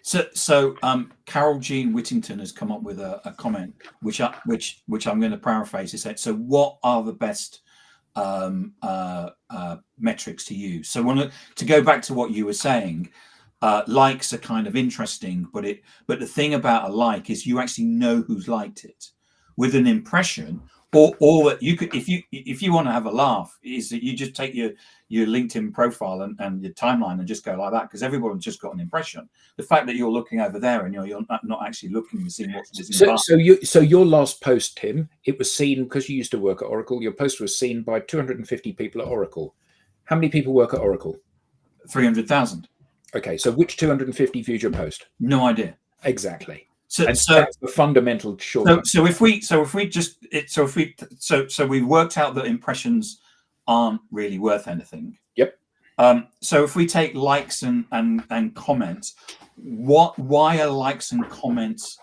So Carol Jean Whittington has come up with a comment which I'm going to paraphrase. It said, so what are the best metrics to use? So to go back to what you were saying, likes are kind of interesting, but the thing about a like is you actually know who's liked it. With an impression, or that you could, if you want to have a laugh, is that you just take your LinkedIn profile and your timeline and just go like that, because everyone's just got an impression. The fact that you're looking over there and you're not actually looking and seeing what's so your last post, Tim, it was seen, because you used to work at Oracle, your post was seen by 250 people at Oracle. How many people work at Oracle? 300,000. Okay, so which 250 viewed your post? No idea. Exactly. So that's the fundamental shortcut. So if we worked out that impressions aren't really worth anything. Yep. So if we take likes and comments, why are likes and comments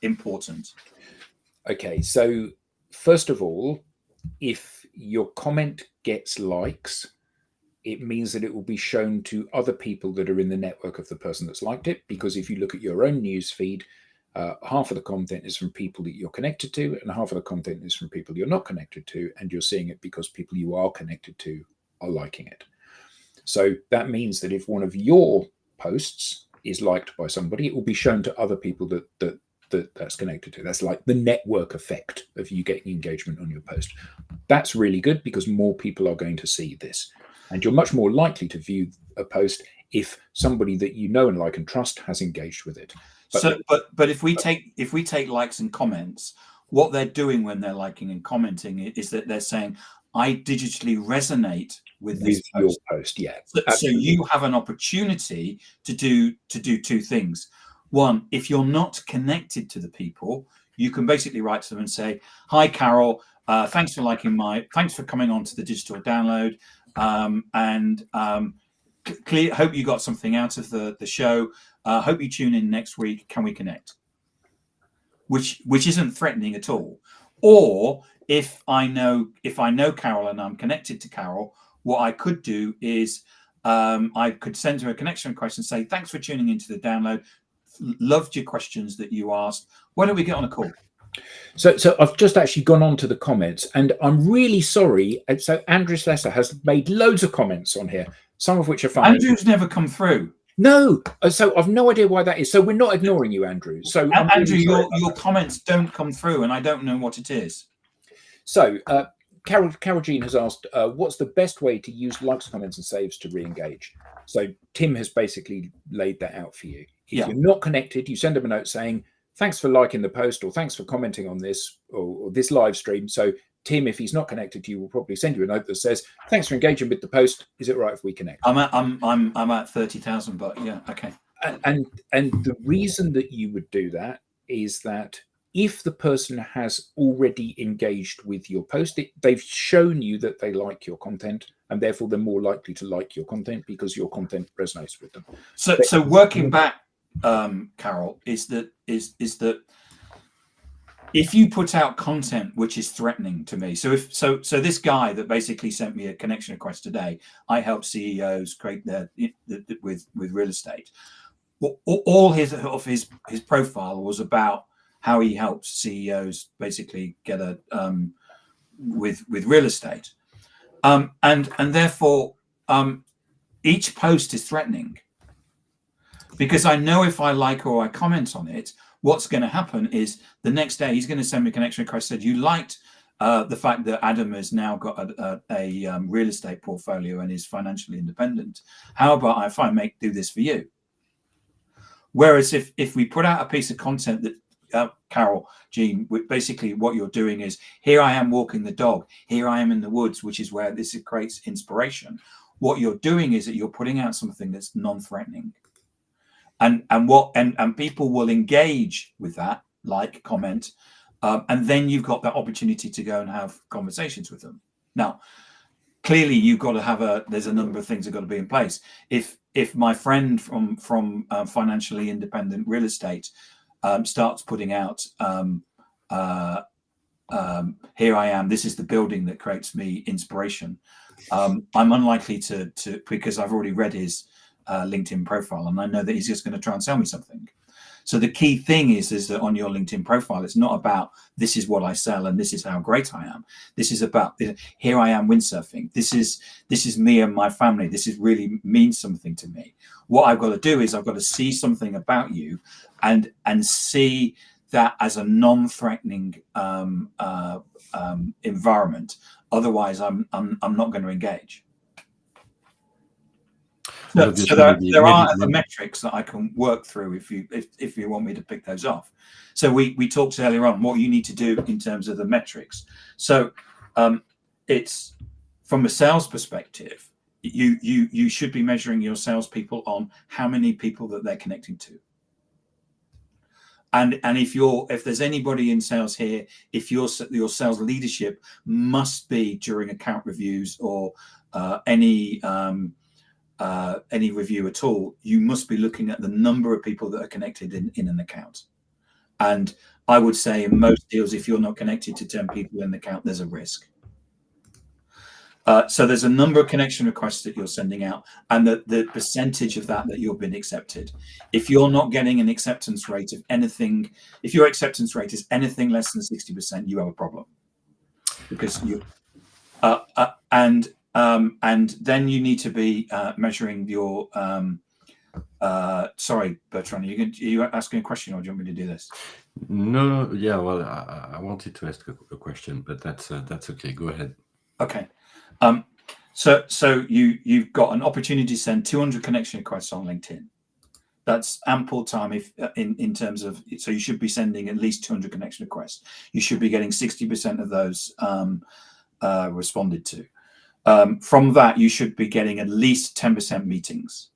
important? Okay, so first of all, if your comment gets likes, it means that it will be shown to other people that are in the network of the person that's liked it. Because if you look at your own news feed, half of the content is from people that you're connected to, and half of the content is from people you're not connected to, and you're seeing it because people you are connected to are liking it. So that means that if one of your posts is liked by somebody, it will be shown to other people that's connected to. That's like the network effect of you getting engagement on your post. That's really good, because more people are going to see this, and you're much more likely to view a post if somebody that you know and like and trust has engaged with it. But if we take likes and comments, what they're doing when they're liking and commenting is that they're saying, I digitally resonate with this post. Your post. Yeah. So you have an opportunity to do two things. One, if you're not connected to the people, you can basically write to them and say, hi, Carol, thanks for coming on to the digital download. Hope you got something out of the show. Hope you tune in next week. Can we connect? Which isn't threatening at all. Or if I know Carol and I'm connected to Carol, what I could do is I could send her a connection request and say, thanks for tuning into the download. Loved your questions that you asked. Why don't we get on a call? So I've just actually gone on to the comments, and I'm really sorry. And so Andrew Slessor has made loads of comments on here, some of which are funny. Andrew's never come through. No, so I've no idea why that is. So we're not ignoring you, Andrew. So Andrew, your comments don't come through, and I don't know what it is. So Carol Jean has asked, what's the best way to use likes, comments, and saves to re-engage? So Tim has basically laid that out for you. If you're not connected, you send them a note saying, thanks for liking the post, or thanks for commenting on this or this live stream. So Tim, if he's not connected to you, will probably send you a note that says, thanks for engaging with the post. Is it right if we connect? I'm at 30,000, but yeah, okay. And the reason that you would do that is that if the person has already engaged with your post, they've shown you that they like your content, and therefore they're more likely to like your content because your content resonates with them. So working back, Carol, is that if you put out content which is threatening to me, so this guy that basically sent me a connection request today, I help CEOs create their with real estate. All his profile was about how he helps CEOs basically get a with real estate, and therefore each post is threatening, because I know if I like or I comment on it, what's going to happen is the next day he's going to send me a connection request, said, you liked the fact that Adam has now got a real estate portfolio and is financially independent. How about if I do this for you? Whereas if we put out a piece of content that, Carol, Jean, basically what you're doing is, here I am walking the dog, here I am in the woods, which is where this creates inspiration. What you're doing is that you're putting out something that's non-threatening. And people will engage with that, like, comment, and then you've got that opportunity to go and have conversations with them. Now, clearly, you've got to there's a number of things that got to be in place. If my friend from financially independent real estate starts putting out, here I am, this is the building that creates me inspiration, I'm unlikely to because I've already read his LinkedIn profile, and I know that he's just going to try and sell me something. So the key thing is that on your LinkedIn profile, it's not about this is what I sell and this is how great I am. This is about here I am windsurfing. This is me and my family. This is really means something to me. What I've got to do is I've got to see something about you and see that as a non-threatening environment. Otherwise, I'm not going to engage. So there are other metrics that I can work through if you want me to pick those off. So we talked earlier on what you need to do in terms of the metrics. So it's from a sales perspective, you should be measuring your salespeople on how many people that they're connecting to. And if there's anybody in sales here, if your sales leadership must be during account reviews or any review at all, you must be looking at the number of people that are connected in an account. And I would say in most deals, if you're not connected to 10 people in the account, there's a risk. So there's a number of connection requests that you're sending out and the percentage of that you're being accepted. If you're not getting an acceptance rate of anything, if your acceptance rate is anything less than 60%, you have a problem. Because you and then you need to be measuring your sorry, Bertrand, are you asking a question or do you want me to do this? No, yeah, well, I wanted to ask a question, but that's okay. Go ahead. Okay. So you've got an opportunity to send 200 connection requests on LinkedIn. That's ample time if in terms of, so you should be sending at least 200 connection requests. You should be getting 60% of those responded to. From that, you should be getting at least 10% meetings.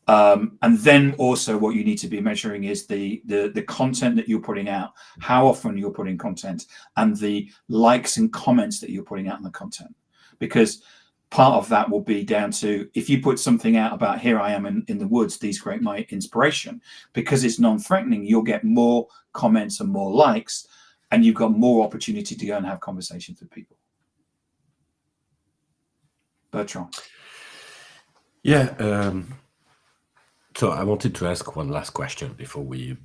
And then also what you need to be measuring is the content that you're putting out, how often you're putting content, and the likes and comments that you're putting out on the content. Because part of that will be down to, if you put something out about here I am in the woods, these create my inspiration, because it's non-threatening, you'll get more comments and more likes, and you've got more opportunity to go and have conversations with people. Bertrand. Yeah. So I wanted to ask one last question before we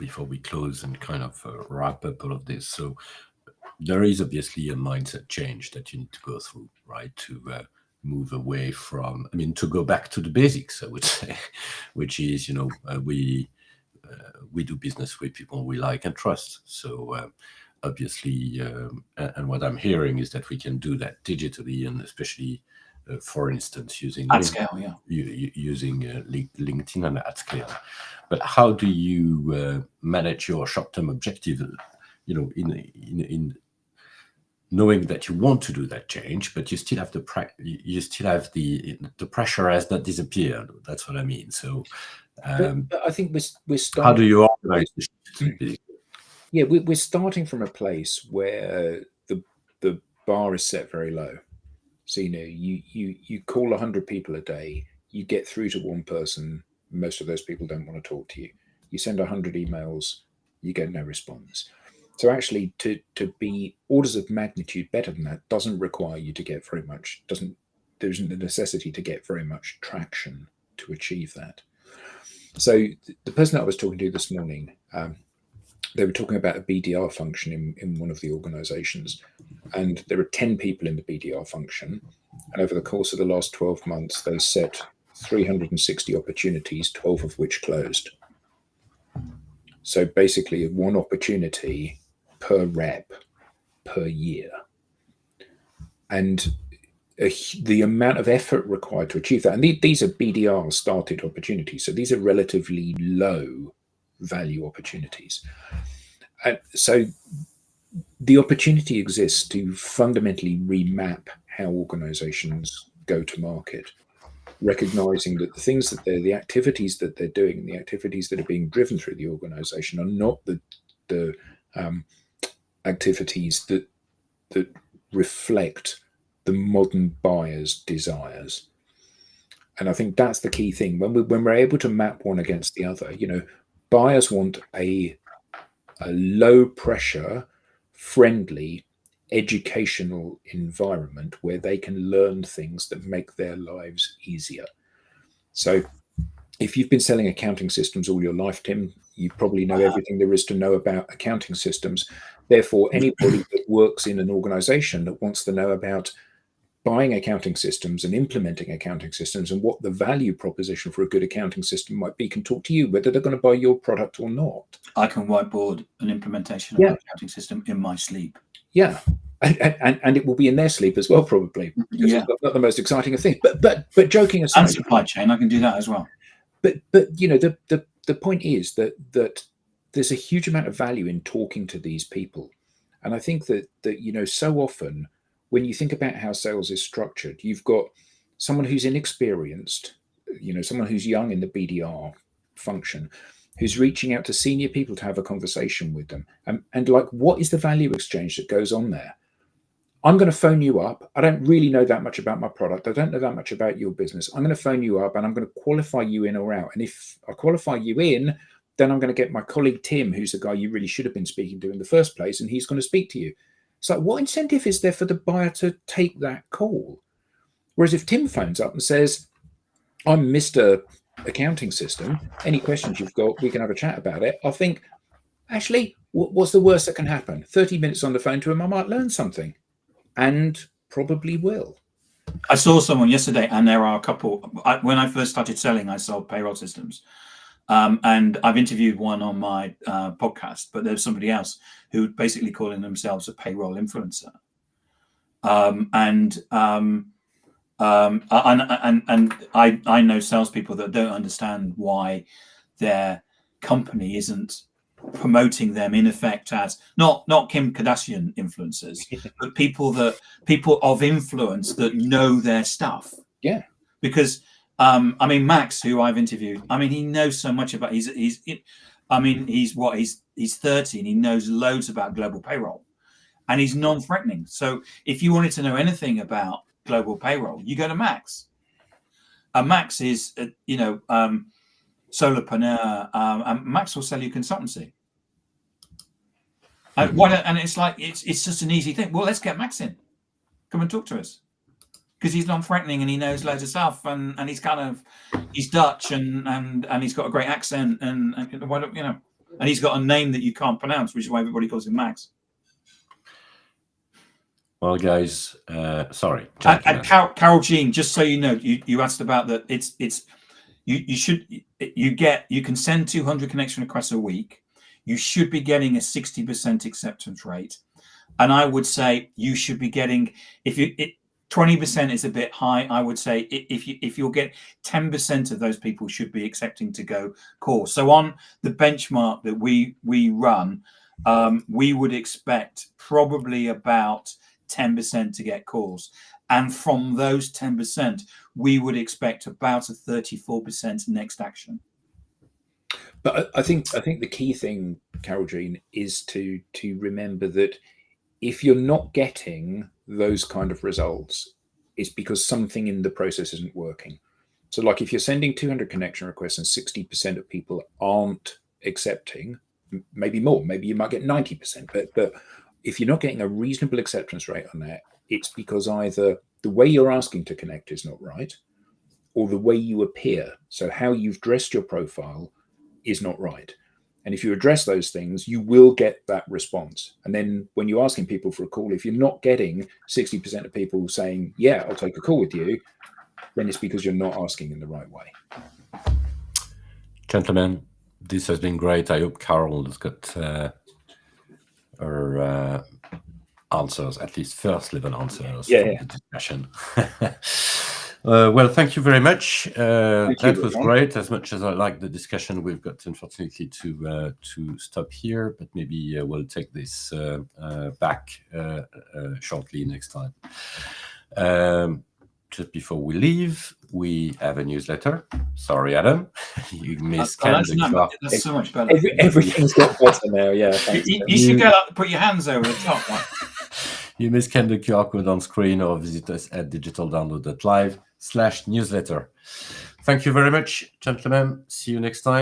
close and kind of wrap up all of this. So there is obviously a mindset change that you need to go through, right? To move away from, to go back to the basics, I would say, which is, we do business with people we like and trust. So obviously, and what I'm hearing is that we can do that digitally, and especially, for instance, using at scale, yeah, using LinkedIn and at scale. But how do you manage your short-term objective? In knowing that you want to do that change, but you still have the pressure has not disappeared. That's what I mean. So, but I think we're starting. How do you organize the shift? Yeah, we're starting from a place where the bar is set very low. So you call 100 people a day, you get through to one person. Most of those people don't want to talk to you. You send 100 emails, you get no response. So actually, to be orders of magnitude better than that doesn't require you to get very much. There isn't the necessity to get very much traction to achieve that. So the person that I was talking to this morning, they were talking about a BDR function in one of the organizations, and there are 10 people in the BDR function, and over the course of the last 12 months, they set 360 opportunities, 12 of which closed. So basically, one opportunity per rep per year. And the amount of effort required to achieve that, and these are BDR started opportunities, so these are relatively low value opportunities. And so the opportunity exists to fundamentally remap how organizations go to market, recognizing that the things that the activities that they're doing, the activities that are being driven through the organization are not the activities that reflect the modern buyer's desires. And I think that's the key thing. When we're able to map one against the other, buyers want a low pressure, friendly, educational environment where they can learn things that make their lives easier. So if you've been selling accounting systems all your life, Tim, you probably know everything there is to know about accounting systems. Therefore, anybody that works in an organization that wants to know about buying accounting systems and implementing accounting systems and what the value proposition for a good accounting system might be can talk to you, whether they're going to buy your product or not. I can whiteboard an implementation of an accounting system in my sleep. Yeah. And it will be in their sleep as well, probably. Because it's not the most exciting of things. But joking aside, and supply chain, I can do that as well. But you know, the point is that there's a huge amount of value in talking to these people, and I think that you know, so often when you think about how sales is structured, you've got someone who's inexperienced, you know, someone who's young in the BDR function, who's reaching out to senior people to have a conversation with them, and like, what is the value exchange that goes on there? I'm going to phone you up. I don't really know that much about my product. I don't know that much about your business. I'm going to phone you up and I'm going to qualify you in or out. And if I qualify you in, then I'm going to get my colleague, Tim, who's the guy you really should have been speaking to in the first place, and he's going to speak to you. It's like, what incentive is there for the buyer to take that call? Whereas if Tim phones up and says, I'm Mr. Accounting System, any questions you've got, we can have a chat about it. I'll think, actually, what's the worst that can happen? 30 minutes on the phone to him, I might learn something. And probably will. I saw someone yesterday, and there are a couple. When I first started selling, I sold payroll systems, and I've interviewed one on my podcast. But there's somebody else who basically calling themselves a payroll influencer, and I know salespeople that don't understand why their company isn't promoting them in effect as not Kim Kardashian influencers, but people of influence that know their stuff. Yeah, because I mean, Max, who I've interviewed, I mean, he knows so much about. He's 30 and he knows loads about global payroll, and he's non-threatening. So if you wanted to know anything about global payroll, you go to Max. Max is solopreneur, and Max will sell you consultancy. And it's like it's just an easy thing. Well, let's get Max in. Come and talk to us, because he's non-threatening and he knows loads of stuff, and he's Dutch and he's got a great accent and why don't you know? And he's got a name that you can't pronounce, which is why everybody calls him Max. Well, guys, sorry. And Carol Jean, just so you know, you asked about that. You can send 200 connection requests a week. You should be getting a 60% acceptance rate, and I would say you should be getting 20% is a bit high. I would say if you'll get 10% of those people should be accepting to go course. So on the benchmark that we run, we would expect probably about 10% to get calls. And from those 10%, we would expect about a 34% next action. But I think the key thing, Carol Jean, is to remember that if you're not getting those kind of results, it's because something in the process isn't working. So like if you're sending 200 connection requests and 60% of people aren't accepting, maybe more, maybe you might get 90%, but if you're not getting a reasonable acceptance rate on that, it's because either the way you're asking to connect is not right, or the way you appear, so how you've dressed your profile, is not right. And if you address those things, you will get that response. And then when you're asking people for a call, if you're not getting 60% of people saying, yeah, I'll take a call with you, then it's because you're not asking in the right way. Gentlemen, this has been great. I hope Carol has got her answers, at least first level answers from the discussion. Well, thank you very much. That was great. As much as I like the discussion, we've got unfortunately to stop here, but maybe we'll take this back shortly next time. Just before we leave, we have a newsletter. Sorry, Adam, you miscanned the QR. That's so much better. Everything's got better now. Yeah, you should go up, put your hands over the top. Right? You may scan the QR code on screen or visit us at digitaldownload.live/newsletter. Thank you very much, gentlemen. See you next time.